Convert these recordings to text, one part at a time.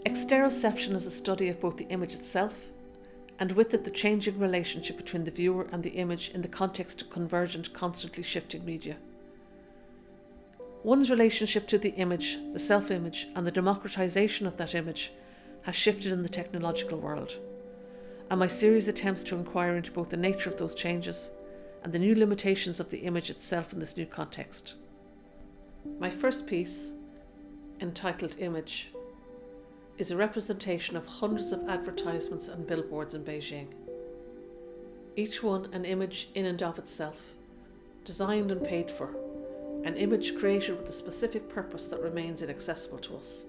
Exteroception is a study of both the image itself and with it the changing relationship between the viewer and the image in the context of convergent, constantly shifting media. One's relationship to the image, the self-image, and the democratization of that image has shifted in the technological world, and my series attempts to inquire into both the nature of those changes and the new limitations of the image itself in this new context. My first piece, entitled Image, is a representation of hundreds of advertisements and billboards in Beijing. Each one an image in and of itself, designed and paid for, an image created with a specific purpose that remains inaccessible to us.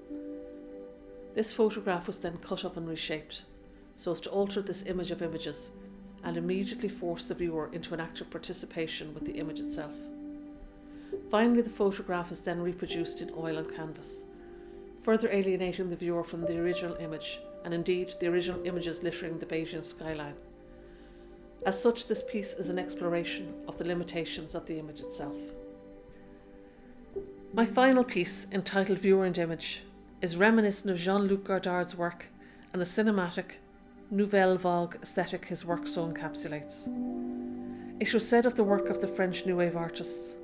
This photograph was then cut up and reshaped, so as to alter this image of images and immediately force the viewer into an active participation with the image itself. Finally, the photograph is then reproduced in oil and canvas, further alienating the viewer from the original image, and indeed the original images littering the Beijing skyline. As such, this piece is an exploration of the limitations of the image itself. My final piece, entitled Viewer and Image, is reminiscent of Jean-Luc Godard's work and the cinematic, nouvelle vague aesthetic his work so encapsulates. It was said of the work of the French New Wave artists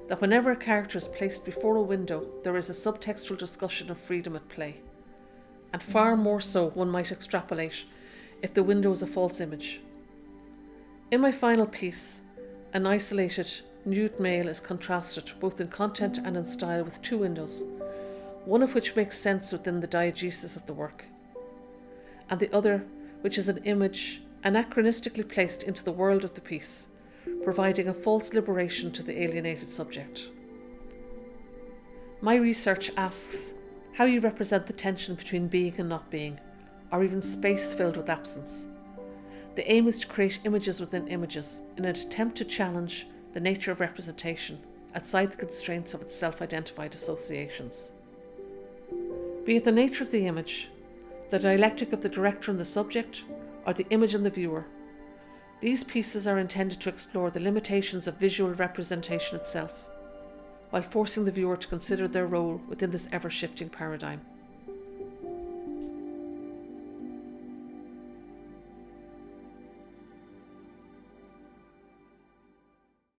that whenever a character is placed before a window, there is a subtextual discussion of freedom at play, and far more so, one might extrapolate, if the window is a false image. In my final piece, an isolated, nude male is contrasted both in content and in style with two windows, one of which makes sense within the diegesis of the work, and the other which is an image anachronistically placed into the world of the piece, providing a false liberation to the alienated subject. My research asks how you represent the tension between being and not being, or even space filled with absence. The aim is to create images within images in an attempt to challenge the nature of representation outside the constraints of its self-identified associations. Be it the nature of the image, the dialectic of the director and the subject, or the image and the viewer, these pieces are intended to explore the limitations of visual representation itself, while forcing the viewer to consider their role within this ever-shifting paradigm.